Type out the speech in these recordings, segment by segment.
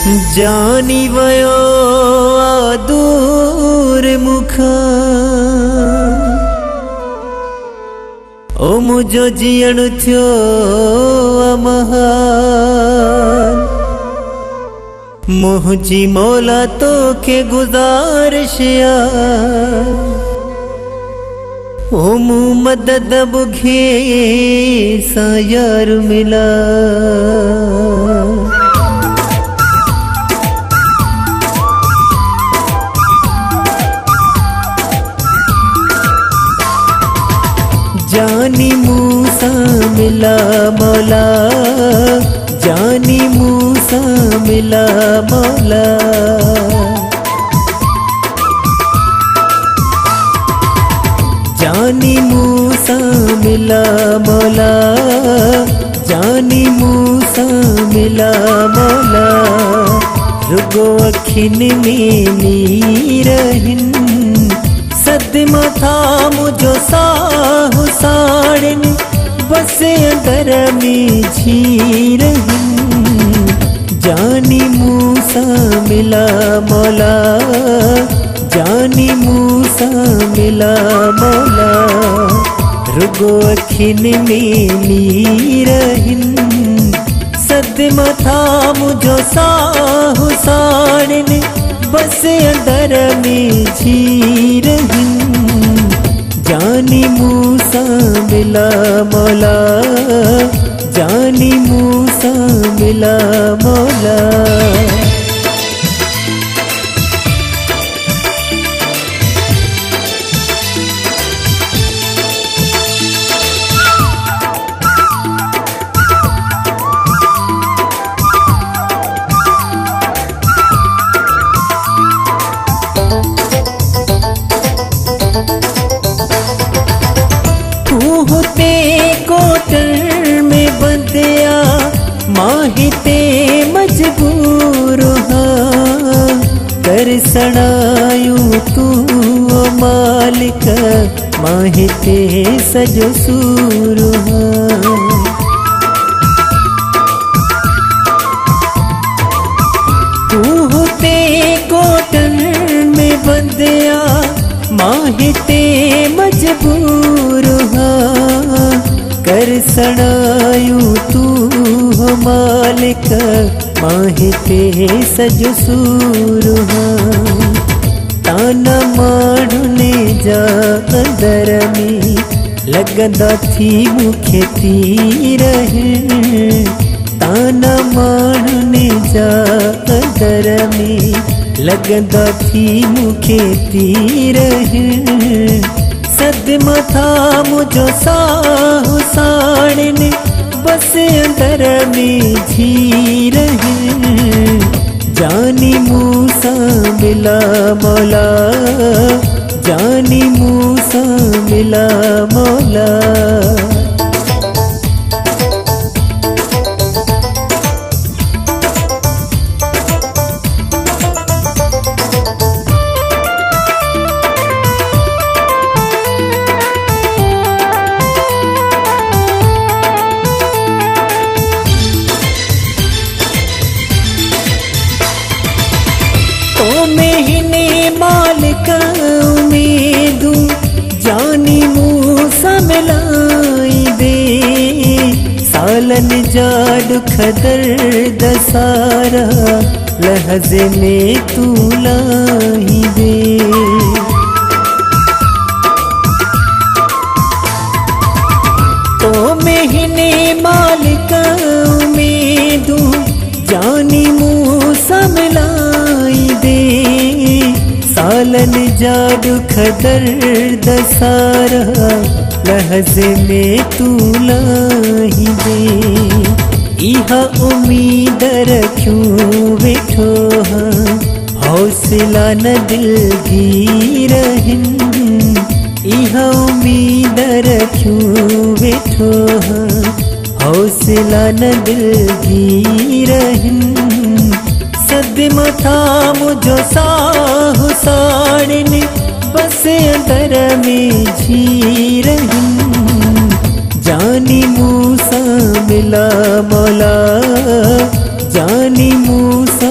जानी वयो दूर मुखा ओ मुझो जीअण थियो महान मुझी मौला तो के गुजारिशया ओ मु मदद बुघे सा यार मिला जानी मूसा मिला मौला जानी मूसा मिला मौला जानी मूसा मिला मौला जानी मूसा मिला मौला रुगो अखिन में नीर हिन सदमा था मुझो साहु साड़न बस अंदर में झीर जानी मूसा मिला मौला जानी मूसा मिला मौला रुगो अखिन में नीर सदमा था मुझो साहु साड़न बस अंदर में झीर जानी मूसा मिला मौला जानी मूसा मिला मौला कोटर में बंदिया माहिते मजबूर कर सड़ायू तू मालिक माहिते सजो सूर तू ते कोटर में बंदिया माहिते मजबूर कर सड़ायू तू मालिक माहिते सजो सूर ताना माण्हुनि जा अंदर में लगंदा थी मुखे तीर ताना माण्हुनि जा अंदर में लगंदा थी मुखे तीर सदमा था मुझो साहु साड़न बस अंदर में झीर जानी मूसा मिला मौला जानी मूसा मिला मौला मालिक उम्मीदू जानी मूसा मिलाई दे सालन जा दुख दर्द सारा लहज़े में तू लाई दे तो महीने मालिक उम्मीदू जानी मूसा मिलाई दे सालन जा दुख दर्द सारा लहज़े में तू लाई दे इहा उम्मीद रखूं वेठो हौसला न दिल गिर इहा उम्मीद रखूं वेठो हौसला न दिल गिर सदमा था मुझो साहु साड़न बस अंदर में झीर जानी मूसा मिला मौला जानी मूसा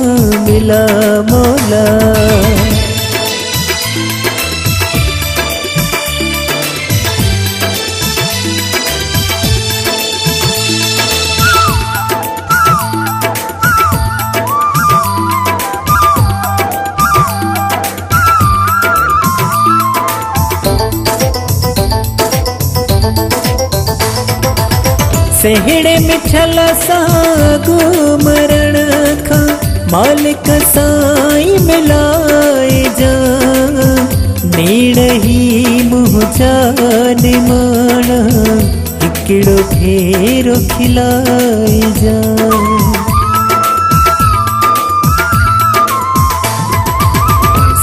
सेहड़े मिठल सागो मरण खा मालिक साई मिलाए जा नेड़ही मुझा निमाणा हिकिड़ो फेरो खिलाए जा।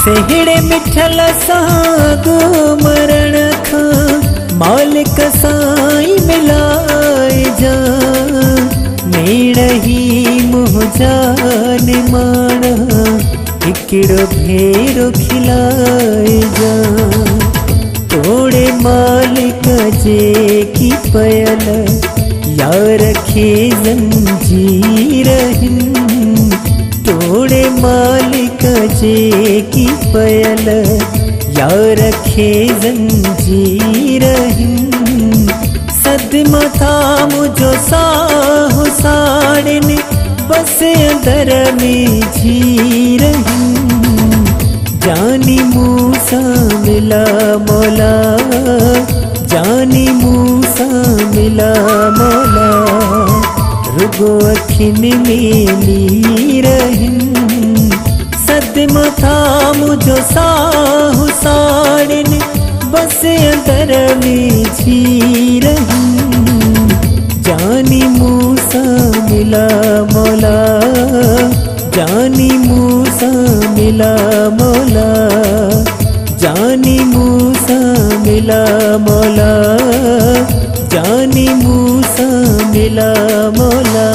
सेहड़े मिठल सागो मरण खा मालिक साई मिलाए जा नेड़ही मुझा निमाणा हिकिड़ो भेरो खिलाए जा। तोड़े मालिक जे की पयल यार खे जंजीर हिन तोड़े मालिक जे की पयल यार खे जंजीर हिन सदमा था मुझो साहु साड़ने बस अंदर में जी रही जानी मूसा मिला मौला जानी मूसा मिला मौला रुगो अखिन में नी रहिन सदमा था मुझो साहु साड़ने बस अंदर में जी रही जानी मूसा मिला मौला जानी मूसा मिला मौला जानी मूसा मिला मौला जानी मूसा मिला मौला।